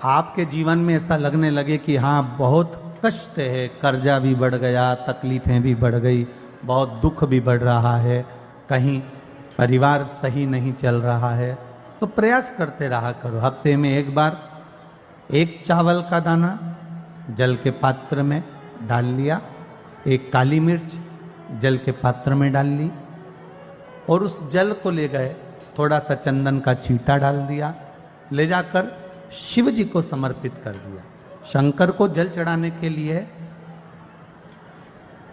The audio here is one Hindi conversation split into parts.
आपके जीवन में ऐसा लगने लगे कि हाँ बहुत कष्ट है, कर्जा भी बढ़ गया, तकलीफें भी बढ़ गई, बहुत दुख भी बढ़ रहा है, कहीं परिवार सही नहीं चल रहा है, तो प्रयास करते रहा करो। हफ्ते में एक बार एक चावल का दाना जल के पात्र में डाल लिया, एक काली मिर्च जल के पात्र में डाल ली और उस जल को ले गए, थोड़ा सा चंदन का छींटा डाल दिया, ले जाकर शिव जी को समर्पित कर दिया। शंकर को जल चढ़ाने के लिए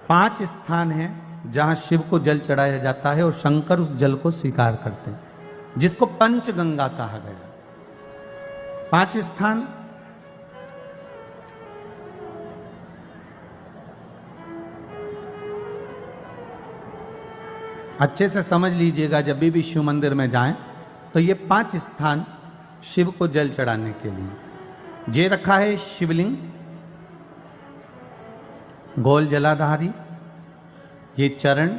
5 स्थान हैं जहां शिव को जल चढ़ाया जाता है और शंकर उस जल को स्वीकार करते हैं, जिसको पंचगंगा कहा गया। 5 स्थान अच्छे से समझ लीजिएगा, जब भी शिव मंदिर में जाएं तो ये 5 स्थान शिव को जल चढ़ाने के लिए ये रखा है। शिवलिंग, गोल जलाधारी, ये चरण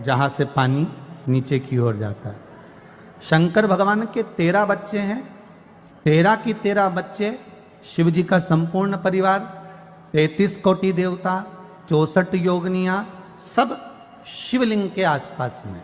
जहां से पानी नीचे की ओर जाता है। शंकर भगवान के 13 बच्चे हैं, 13 की 13 बच्चे, शिव जी का संपूर्ण परिवार, 33 कोटि देवता, 64 योगनियां, सब शिवलिंग के आसपास में।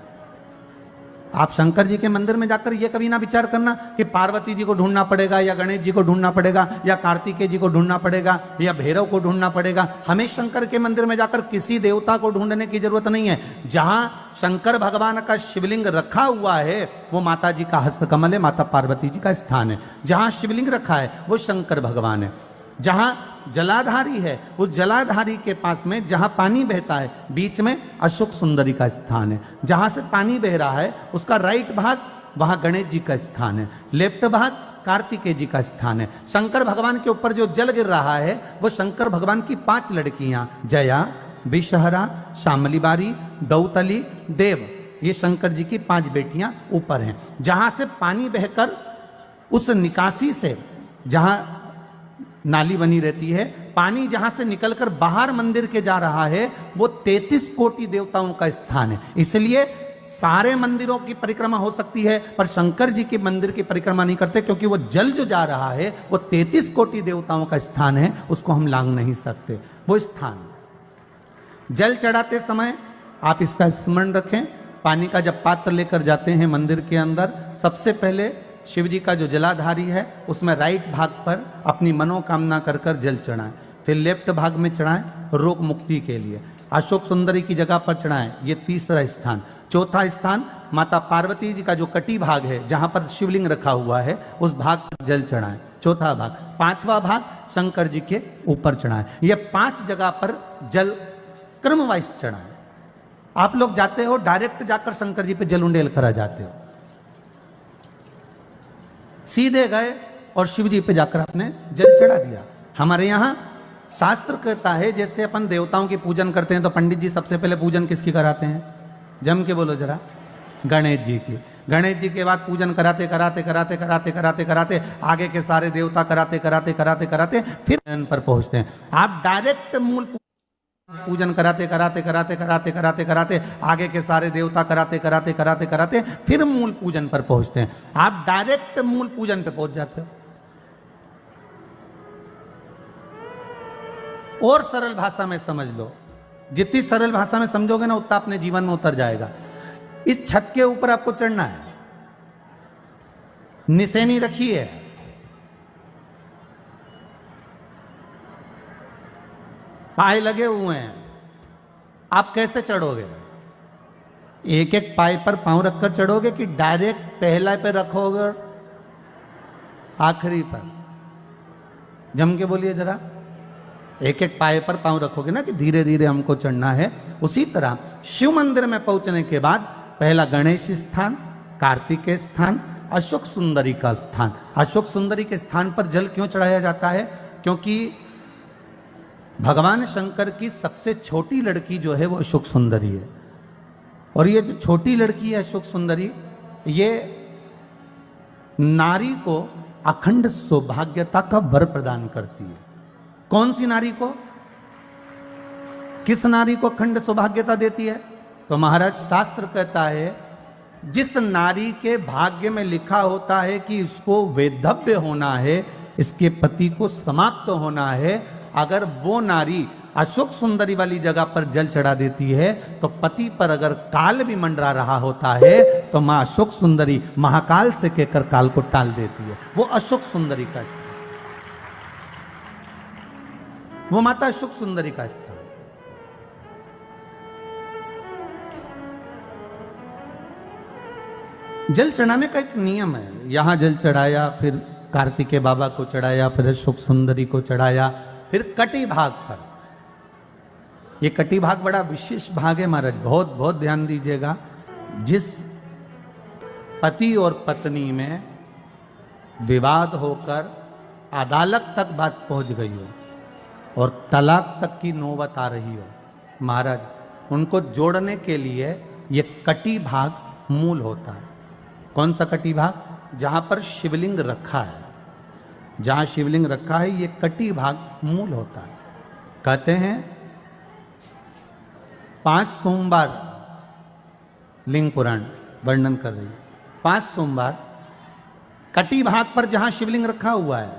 आप शंकर जी के मंदिर में जाकर ये कभी ना विचार करना कि पार्वती जी को ढूंढना पड़ेगा या गणेश जी को ढूंढना पड़ेगा या कार्तिकेय जी को ढूंढना पड़ेगा या भैरव को ढूंढना पड़ेगा। हमें शंकर के मंदिर में जाकर किसी देवता को ढूंढने की जरूरत नहीं है। जहां शंकर भगवान का शिवलिंग रखा हुआ है वो माता जी का हस्तकमल है, माता पार्वती जी का स्थान है। जहां शिवलिंग रखा है वो शंकर भगवान है। जहां जलाधारी है उस जलाधारी के पास में जहां पानी बहता है बीच में अशोक सुंदरी का स्थान है। जहां से पानी बह रहा है उसका राइट भाग वहां गणेश जी का स्थान है, लेफ्ट भाग कार्तिकेय जी का स्थान है। शंकर भगवान के ऊपर जो जल गिर रहा है वो शंकर भगवान की 5 लड़कियां जया, विषहरा, शामली बारी, दौतली, देव, ये शंकर जी की 5 बेटियां ऊपर हैं। जहां से पानी बहकर उस निकासी से, जहां नाली बनी रहती है, पानी जहां से निकलकर बाहर मंदिर के जा रहा है वो 33 कोटि देवताओं का स्थान है। इसलिए सारे मंदिरों की परिक्रमा हो सकती है पर शंकर जी के मंदिर की परिक्रमा नहीं करते, क्योंकि वो जल जो जा रहा है वो 33 कोटि देवताओं का स्थान है, उसको हम लांघ नहीं सकते। वो स्थान जल चढ़ाते समय आप इसका स्मरण रखें। पानी का जब पात्र लेकर जाते हैं मंदिर के अंदर, सबसे पहले शिव जी का जो जलाधारी है उसमें राइट भाग पर अपनी मनोकामना कर कर जल चढ़ाएं, फिर लेफ्ट भाग में चढ़ाएं रोग मुक्ति के लिए। अशोक सुंदरी की जगह पर चढ़ाएं, ये 3रा स्थान। 4था स्थान माता पार्वती जी का जो कटी भाग है जहां पर शिवलिंग रखा हुआ है उस भाग पर जल चढ़ाएं, 4था भाग। 5वां भाग शंकर जी के ऊपर चढ़ाएं। ये 5 जगह पर जल क्रम वाइज चढ़ाएं। आप लोग जाते हो डायरेक्ट जाकर शंकर जी पे जल उंडेल करा जाते हो, सीधे गए और शिव जी पे जाकर आपने जल चढ़ा दिया। हमारे यहाँ शास्त्र कहता है जैसे अपन देवताओं की पूजन करते हैं तो पंडित जी सबसे पहले पूजन किसकी कराते हैं? जम के बोलो जरा, गणेश जी की। गणेश जी के बाद पूजन कराते कराते कराते कराते कराते कराते आगे के सारे देवता कराते कराते कराते कराते फिर इन पर पहुंचते हैं। आप डायरेक्ट मूल पूजन कराते कराते कराते कराते कराते कराते आगे के सारे देवता कराते कराते कराते कराते फिर मूल पूजन पर पहुंचते हैं। आप डायरेक्ट मूल पूजन पे पहुंच जाते हो। और सरल भाषा में समझ लो, जितनी सरल भाषा में समझोगे ना उतना अपने जीवन में उतर जाएगा। इस छत के ऊपर आपको चढ़ना है, निशानी रखी है, पाए लगे हुए हैं, आप कैसे चढ़ोगे? एक एक पाए पर पांव रखकर चढ़ोगे कि डायरेक्ट पहला पे रखोगे आखिरी पर? जम के बोलिए जरा, एक एक पाए पर पांव रखोगे ना कि धीरे धीरे हमको चढ़ना है। उसी तरह शिव मंदिर में पहुंचने के बाद पहला गणेश स्थान, कार्तिकेय स्थान, अशोक सुंदरी का स्थान। अशोक सुंदरी के स्थान पर जल क्यों चढ़ाया जाता है? क्योंकि भगवान शंकर की सबसे छोटी लड़की जो है वो अशोक सुंदरी है। और ये जो छोटी लड़की है अशोक सुंदरी, ये नारी को अखंड सौभाग्यता का वर प्रदान करती है। कौन सी नारी को? किस नारी को अखंड सौभाग्यता देती है? तो महाराज शास्त्र कहता है जिस नारी के भाग्य में लिखा होता है कि इसको वैधव्य होना है, इसके पति को समाप्त होना है। अगर वो नारी अशोक सुंदरी वाली जगह पर जल चढ़ा देती है तो पति पर अगर काल भी मंडरा रहा होता है तो माँ अशोक सुंदरी महाकाल से कहकर काल को टाल देती है। वो अशोक सुंदरी का स्थान, वो माता अशोक सुंदरी का स्थान। जल चढ़ाने का एक नियम है। यहां जल चढ़ाया, फिर कार्तिकेय बाबा को चढ़ाया, फिर अशोक सुंदरी को चढ़ाया, फिर कटी भाग पर। ये कटी भाग बड़ा विशेष भाग है महाराज, बहुत बहुत ध्यान दीजिएगा। जिस पति और पत्नी में विवाद होकर अदालत तक बात पहुंच गई हो और तलाक तक की नौबत आ रही हो, महाराज उनको जोड़ने के लिए ये कटी भाग मूल होता है। कौन सा कटी भाग? जहां पर शिवलिंग रखा है, जहां शिवलिंग रखा है ये कटी भाग मूल होता है। कहते हैं 5 सोमवार, लिंग पुराण वर्णन कर रही है, 5 सोमवार कटी भाग पर जहां शिवलिंग रखा हुआ है,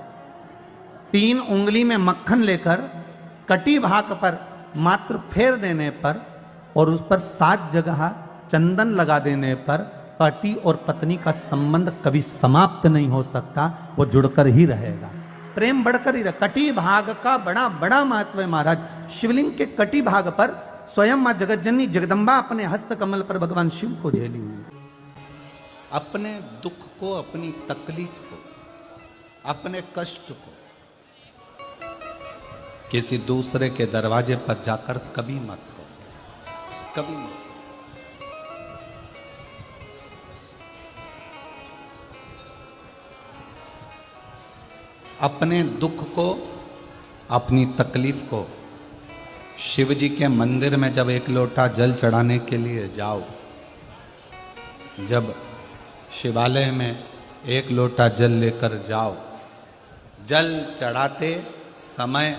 3 उंगली में मक्खन लेकर कटी भाग पर मात्र फेर देने पर और उस पर 7 जगह चंदन लगा देने पर पति और पत्नी का संबंध कभी समाप्त नहीं हो सकता, वो जुड़कर ही रहेगा, प्रेम बढ़कर ही रहेगा। कटी भाग का बड़ा बड़ा महत्व है महाराज। शिवलिंग के कटी भाग पर स्वयं मां जगतजननी जगदम्बा अपने हस्त कमल पर भगवान शिव को झेली हुई। अपने दुख को, अपनी तकलीफ को, अपने कष्ट को किसी दूसरे के दरवाजे पर जाकर कभी मत करो, कभी मत। अपने दुख को, अपनी तकलीफ को शिव जी के मंदिर में जब एक लोटा जल चढ़ाने के लिए जाओ, जब शिवालय में एक लोटा जल लेकर जाओ, जल चढ़ाते समय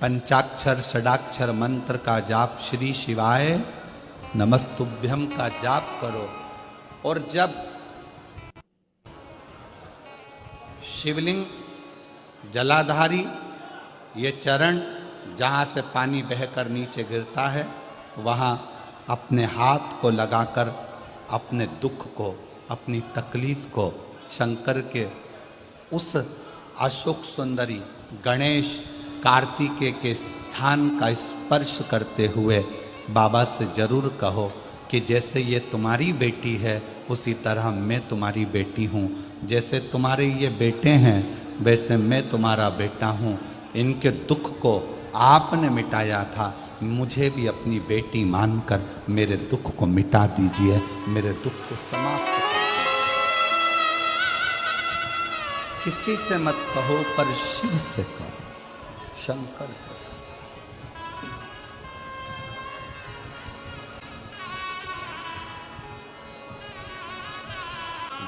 पंचाक्षर षडाक्षर मंत्र का जाप, श्री शिवाय नमस्तुभ्यम का जाप करो। और जब शिवलिंग जलाधारी, ये चरण जहाँ से पानी बहकर नीचे गिरता है, वहाँ अपने हाथ को लगाकर अपने दुख को, अपनी तकलीफ को शंकर के उस अशोक सुंदरी गणेश कार्तिकेय के स्थान का स्पर्श करते हुए बाबा से जरूर कहो कि जैसे ये तुम्हारी बेटी है उसी तरह मैं तुम्हारी बेटी हूँ, जैसे तुम्हारे ये बेटे हैं वैसे मैं तुम्हारा बेटा हूँ। इनके दुख को आपने मिटाया था, मुझे भी अपनी बेटी मानकर मेरे दुख को मिटा दीजिए, मेरे दुख को समाप्त कर। किसी से मत कहो पर शिव से कहो, शंकर से।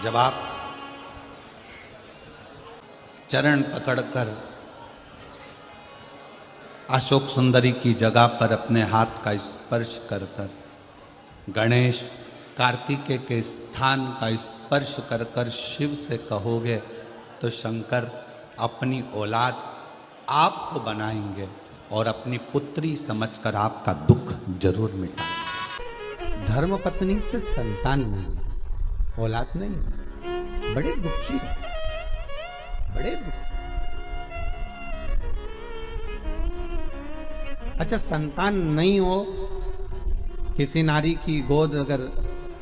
जब आप चरण पकड़कर अशोक सुंदरी की जगह पर अपने हाथ का स्पर्श कर कर, गणेश कार्तिकेय के स्थान का स्पर्श कर कर शिव से कहोगे तो शंकर अपनी औलाद आपको बनाएंगे और अपनी पुत्री समझकर आपका दुख जरूर मिटाएंगे। धर्म पत्नी से संतान नहीं, औलाद नहीं, बड़े दुखी है, बड़े दुखी। अच्छा, संतान नहीं हो, किसी नारी की गोद अगर,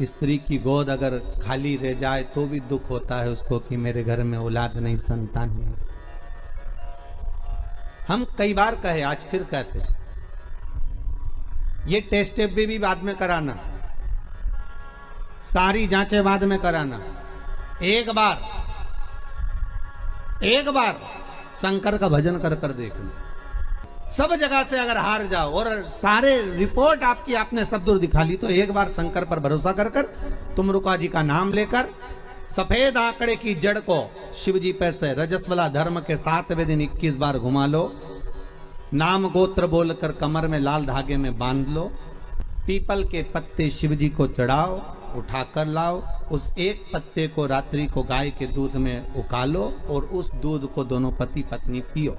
स्त्री की गोद अगर खाली रह जाए तो भी दुख होता है उसको कि मेरे घर में औलाद नहीं, संतान नहीं। हम कई बार कहे, आज फिर कहते हैं, ये टेस्ट भी बाद में कराना, सारी जांचें बाद में कराना। एक बार शंकर का भजन कर कर देखना। सब जगह से अगर हार जाओ और सारे रिपोर्ट आपकी आपने सब दूर दिखा ली तो एक बार शंकर पर भरोसा कर कर तुमरुका जी का नाम लेकर सफेद आंकड़े की जड़ को शिव जी पे से रजस्वला धर्म के 7वें दिन 21 बार घुमा लो। नाम गोत्र बोलकर कमर में लाल धागे में बांध लो। पीपल के पत्ते शिव जी को चढ़ाओ उठाकर लाओ, उस एक पत्ते को रात्रि को गाय के दूध में उकालो और उस दूध को दोनों पति पत्नी पियो,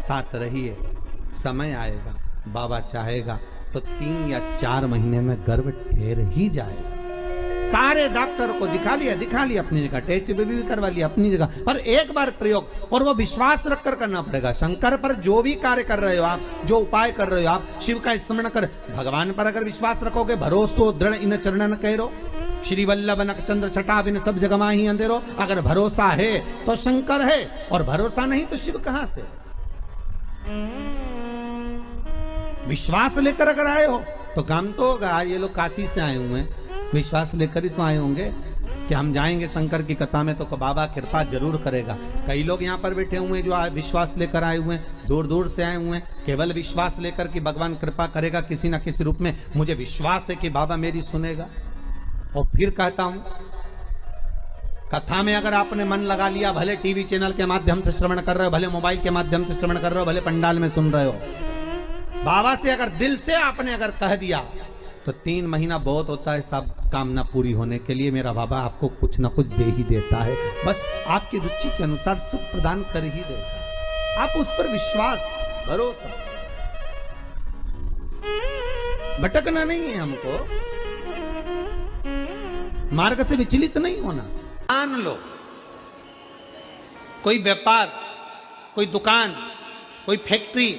साथ रहिए। समय आएगा, बाबा चाहेगा तो 3 या 4 महीने में गर्भ ठहर ही जाएगा। सारे डॉक्टर को दिखा लिया अपनी जगह, टेस्ट भी करवा लिया अपनी जगह, पर एक बार प्रयोग, और वो विश्वास रखकर करना पड़ेगा। शंकर पर जो भी कार्य कर रहे हो आप, जो उपाय कर रहे हो आप, शिव का स्मरण कर, भगवान पर अगर विश्वास रखोगे, भरोसो दृढ़ इन चरणन कहो, श्री वल्लभ नक चंद्र छटा बिन सब जगह माही अंधेरो। अगर भरोसा है तो शंकर है, और भरोसा नहीं तो शिव कहां से। विश्वास लेकर अगर आए हो तो काम तो होगा। ये लोग काशी से आए हुए हैं, विश्वास लेकर ही तो आए होंगे कि हम जाएंगे शंकर की कथा में तो बाबा कृपा जरूर करेगा। कई लोग यहाँ पर बैठे हुए हैं जो विश्वास लेकर आए हुए हैं, दूर दूर से आए हुए हैं, केवल विश्वास लेकर कि भगवान कृपा करेगा किसी ना किसी रूप में, मुझे विश्वास है कि बाबा मेरी सुनेगा। और फिर कहता हूं, कथा में अगर आपने मन लगा लिया, भले टीवी चैनल के माध्यम से श्रवण कर रहे हो, भले मोबाइल के माध्यम से श्रवण कर रहे हो, भले पंडाल में सुन रहे हो, बाबा से अगर दिल से आपने अगर कह दिया तो 3 महीना बहुत होता है सब कामना पूरी होने के लिए। मेरा बाबा आपको कुछ ना कुछ दे ही देता है, बस आपकी रुचि के अनुसार सुख प्रदान कर ही देता है। आप उस पर विश्वास, भरोसा, भटकना नहीं है हमको, मार्ग से विचलित नहीं होना। मान लो कोई व्यापार, कोई दुकान, कोई फैक्ट्री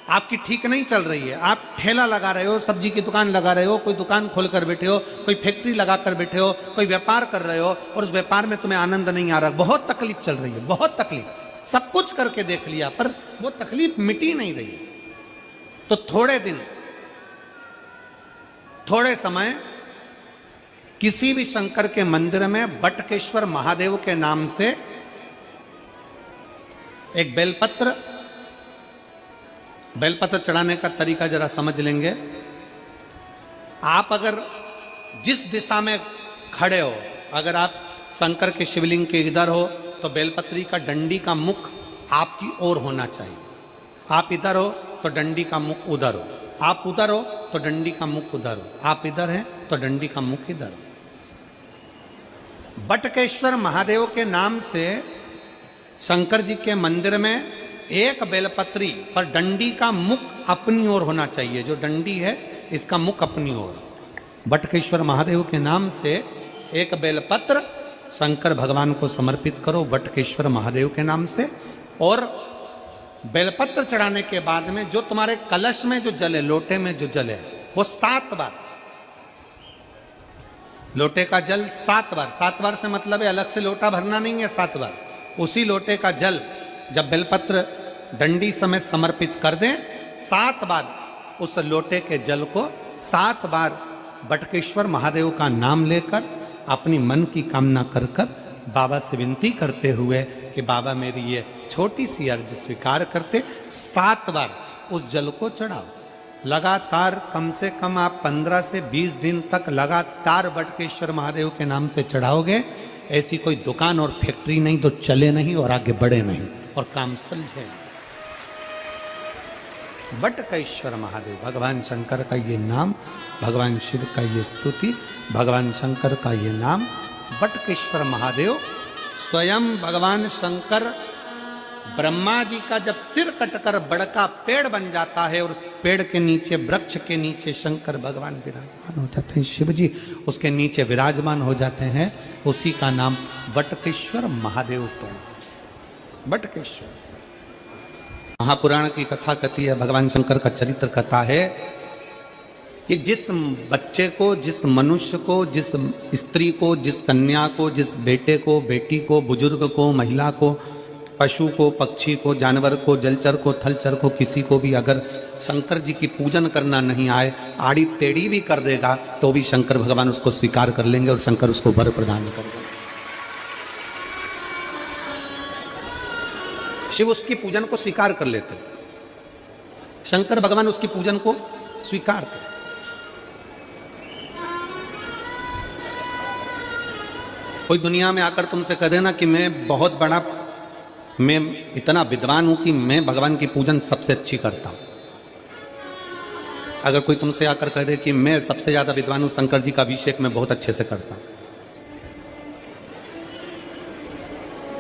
आपकी ठीक नहीं चल रही है, आप ठेला लगा रहे हो, सब्जी की दुकान लगा रहे हो, कोई दुकान खोलकर बैठे हो, कोई फैक्ट्री लगा कर बैठे हो, कोई व्यापार कर रहे हो, और उस व्यापार में तुम्हें आनंद नहीं आ रहा, बहुत तकलीफ चल रही है, बहुत तकलीफ, सब कुछ करके देख लिया पर वो तकलीफ मिटी नहीं रही। तो थोड़े दिन, थोड़े समय किसी भी शंकर के मंदिर में बटकेश्वर महादेव के नाम से एक बेलपत्र चढ़ाने का तरीका जरा समझ लेंगे। आप अगर जिस दिशा में खड़े हो, अगर आप शंकर के शिवलिंग के इधर हो तो बेलपत्री का डंडी का मुख आपकी ओर होना चाहिए। आप इधर हो तो डंडी का मुख उधर हो, आप उधर हो तो डंडी का मुख उधर हो, आप इधर हैं तो डंडी का मुख इधर हो। बटकेश्वर महादेव के नाम से शंकर जी के मंदिर में एक बेलपत्री पर डंडी का मुख अपनी ओर होना चाहिए। जो डंडी है इसका मुख अपनी ओर। बटकेश्वर महादेव के नाम से एक बेलपत्र शंकर भगवान को समर्पित करो बटकेश्वर महादेव के नाम से। और बेलपत्र चढ़ाने के बाद में जो तुम्हारे कलश में जो जल है, लोटे में जो जल है, वो 7 बार, लोटे का जल 7 बार, 7 बार से मतलब है अलग से लोटा भरना नहीं है, 7 बार उसी लोटे का जल जब बेलपत्र डंडी समेत समर्पित कर दें, 7 बार उस लोटे के जल को 7 बार बटकेश्वर महादेव का नाम लेकर अपनी मन की कामना कर कर बाबा से विनती करते हुए कि बाबा मेरी ये छोटी सी अर्ज स्वीकार करते, 7 बार उस जल को चढ़ाओ। लगातार कम से कम आप 15 से 20 दिन तक लगातार बटकेश्वर महादेव के नाम से चढ़ाओगे। ऐसी कोई दुकान और फैक्ट्री नहीं तो चले नहीं और आगे बढ़े नहीं और काम सुलझे। बटकेश्वर महादेव, भगवान शंकर का ये नाम, भगवान शिव का ये स्तुति, भगवान शंकर का ये नाम बटकेश्वर महादेव। स्वयं भगवान शंकर ब्रह्मा जी का जब सिर कटकर बड़का पेड़ बन जाता है और उस पेड़ के नीचे, वृक्ष के नीचे शंकर भगवान विराजमान हो जाते हैं, शिव जी उसके नीचे विराजमान हो जाते हैं, उसी का नाम बटकेश्वर महादेव पड़ा। बटकेश्वर महापुराण की कथा कहती है, भगवान शंकर का चरित्र कथा है कि जिस बच्चे को, जिस मनुष्य को, जिस स्त्री को, जिस कन्या को, जिस बेटे को, बेटी को, बुजुर्ग को, महिला को, पशु को, पक्षी को, जानवर को, जलचर को, थलचर को, किसी को भी अगर शंकर जी की पूजन करना नहीं आए, आड़ी टेढ़ी भी कर देगा तो भी शंकर भगवान उसको स्वीकार कर लेंगे और शंकर उसको वर प्रदान कर देंगे। शिव उसकी पूजन को स्वीकार कर लेते, शंकर भगवान उसकी पूजन को स्वीकार करते। कोई दुनिया में आकर तुमसे कह देना कि मैं बहुत बड़ा, मैं इतना विद्वान हूं कि मैं भगवान की पूजन सबसे अच्छी करता हूं, अगर कोई तुमसे आकर कह दे कि मैं सबसे ज्यादा विद्वान हूं, शंकर जी का अभिषेक मैं बहुत अच्छे से करता हूं,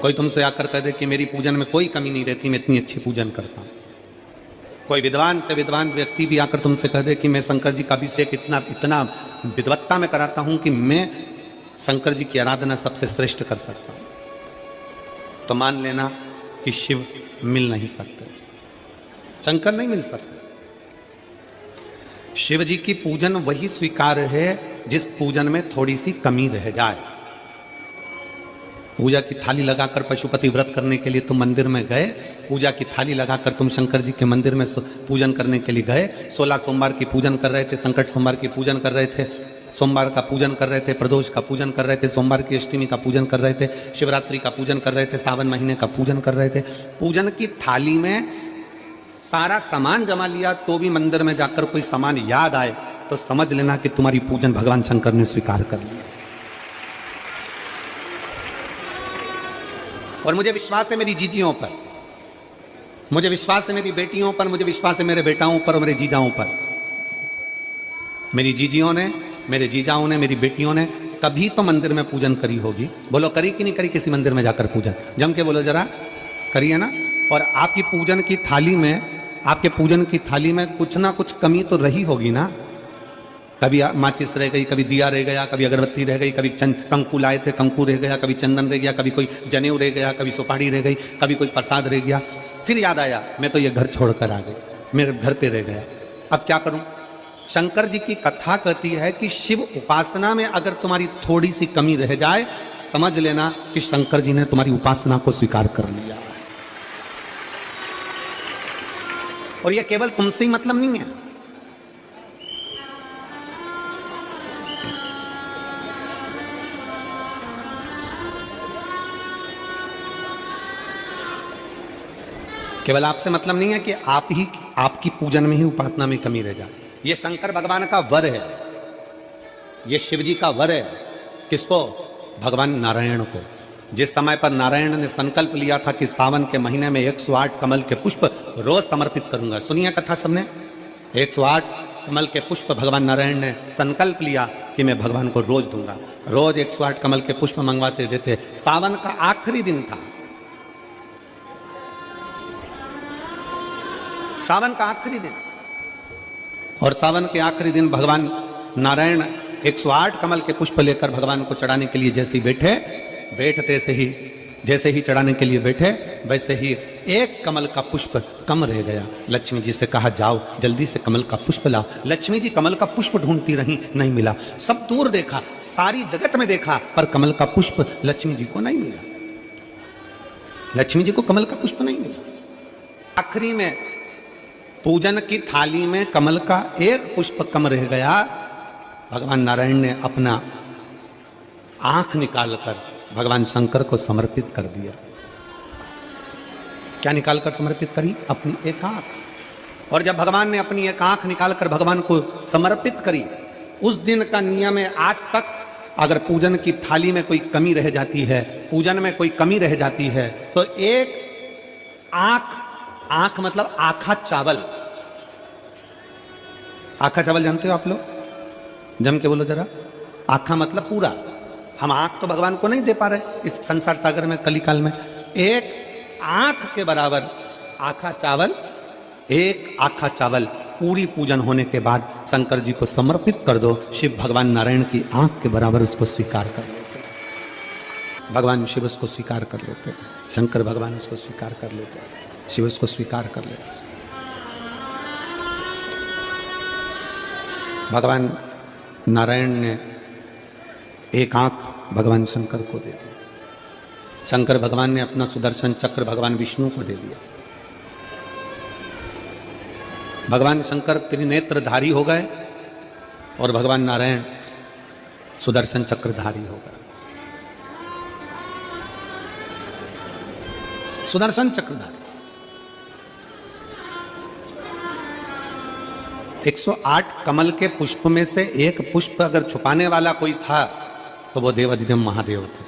कोई तुमसे आकर कह दे कि मेरी पूजन में कोई कमी नहीं रहती, मैं इतनी अच्छी पूजन करता हूं, कोई विद्वान से विद्वान व्यक्ति भी आकर तुमसे कह दे कि मैं शंकर जी का अभिषेक इतना विद्वत्ता में कराता हूं कि मैं शंकर जी की आराधना सबसे श्रेष्ठ कर सकता हूं, तो मान लेना कि शिव मिल नहीं सकते, शंकर नहीं मिल सकते। शिव जी की पूजन वही स्वीकार है जिस पूजन में थोड़ी सी कमी रह जाए। पूजा की थाली लगाकर पशुपति व्रत करने के लिए तुम मंदिर में गए, पूजा की थाली लगाकर तुम शंकर जी के मंदिर में पूजन करने के लिए गए, 16 सोमवार की पूजन कर रहे थे, संकट सोमवार की पूजन कर रहे थे, सोमवार का पूजन कर रहे थे, प्रदोष का पूजन कर रहे थे, सोमवार की अष्टमी का पूजन कर रहे थे, शिवरात्रि का पूजन कर रहे थे, सावन महीने का पूजन कर रहे थे, पूजन की थाली में सारा सामान जमा लिया तो भी मंदिर में जाकर कोई सामान याद आए तो समझ लेना कि तुम्हारी पूजन भगवान शंकर ने स्वीकार कर लिया। और मुझे विश्वास है मेरी जीजियों पर, मुझे विश्वास है मेरी बेटियों पर, मुझे विश्वास है मेरे बेटाओं पर और मेरे जीजाओं पर। मेरी जीजियों ने, मेरे जीजाओं ने, मेरी बेटियों ने कभी तो मंदिर में पूजन करी होगी। बोलो करी कि नहीं करी किसी मंदिर में जाकर पूजन? जम के बोलो जरा, करी है ना? और आपकी पूजन की थाली में, आपके पूजन की थाली में कुछ ना कुछ कमी तो रही होगी ना। कभी माचिस रह गई, कभी दिया रह गया, कभी अगरबत्ती रह गई, कभी कंकु लाए थे कंकु रह गया, कभी चंदन रह गया, कभी कोई जनेऊ रह गया, कभी सुपारी रह गई, कभी कोई प्रसाद रह गया। फिर याद आया मैं तो ये घर छोड़कर आ गई, मेरे घर पे रह गया, अब क्या करूं? शंकर जी की कथा कहती है कि शिव उपासना में अगर तुम्हारी थोड़ी सी कमी रह जाए, समझ लेना कि शंकर जी ने तुम्हारी उपासना को स्वीकार कर लिया। और यह केवल तुमसे ही मतलब नहीं है, केवल आपसे मतलब नहीं है कि आपकी पूजन में ही, उपासना में कमी रह जाए। ये शंकर भगवान का वर है, ये शिव जी का वर है। किसको? भगवान नारायण को। जिस समय पर नारायण ने संकल्प लिया था कि सावन के महीने में 108 कमल के पुष्प रोज समर्पित करूंगा। सुनिए कथा सबने, 108 कमल के पुष्प भगवान नारायण ने संकल्प लिया कि मैं भगवान को रोज दूंगा। रोज 108 कमल के पुष्प मंगवाते देते। सावन का आखिरी दिन था, सावन का आखिरी दिन, और सावन के आखिरी दिन भगवान नारायण 108 कमल के पुष्प लेकर भगवान को चढ़ाने के लिए जैसे ही जैसे ही चढ़ाने के लिए बैठे, वैसे ही एक कमल का पुष्प कम रह गया। लक्ष्मी जी से कहा जाओ जल्दी से कमल का पुष्प लाओ। लक्ष्मी जी कमल का पुष्प ढूंढती रही, नहीं मिला। सब दूर देखा, सारी जगत में देखा, पर कमल का पुष्प लक्ष्मी जी को नहीं मिला। लक्ष्मी जी को कमल का पुष्प नहीं मिला। आखिरी में पूजन की थाली में कमल का एक पुष्प कम रह गया। भगवान नारायण ने अपना आंख निकालकर भगवान शंकर को समर्पित कर दिया। क्या निकालकर समर्पित करी? अपनी एक आंख। और जब भगवान ने अपनी एक आंख निकालकर भगवान को समर्पित करी, उस दिन का नियम है आज तक, अगर पूजन की थाली में कोई कमी रह जाती है, पूजन में कोई कमी रह जाती है, तो एक आंख मतलब आखा चावल। आखा चावल जानते हो आप लोग? जम के बोलो जरा। आखा मतलब पूरा। हम आंख तो भगवान को नहीं दे पा रहे इस संसार सागर में, कलिकाल में। एक आंख के बराबर आखा चावल, एक आखा चावल पूरी पूजन होने के बाद शंकर जी को समर्पित कर दो। शिव भगवान नारायण की आंख के बराबर उसको स्वीकार कर लेते, भगवान शिव उसको स्वीकार कर लेते, शंकर भगवान उसको स्वीकार कर लेते, शिव उसको स्वीकार कर लेते। भगवान नारायण ने एक आंख भगवान शंकर को दे दी। शंकर भगवान ने अपना सुदर्शन चक्र भगवान विष्णु को दे दिया। भगवान शंकर त्रिनेत्रधारी हो गए और भगवान नारायण सुदर्शन चक्रधारी हो गए। सुदर्शन चक्रधारी 108 कमल के पुष्प में से एक पुष्प अगर छुपाने वाला कोई था तो वो देवाधिदेव महादेव थे।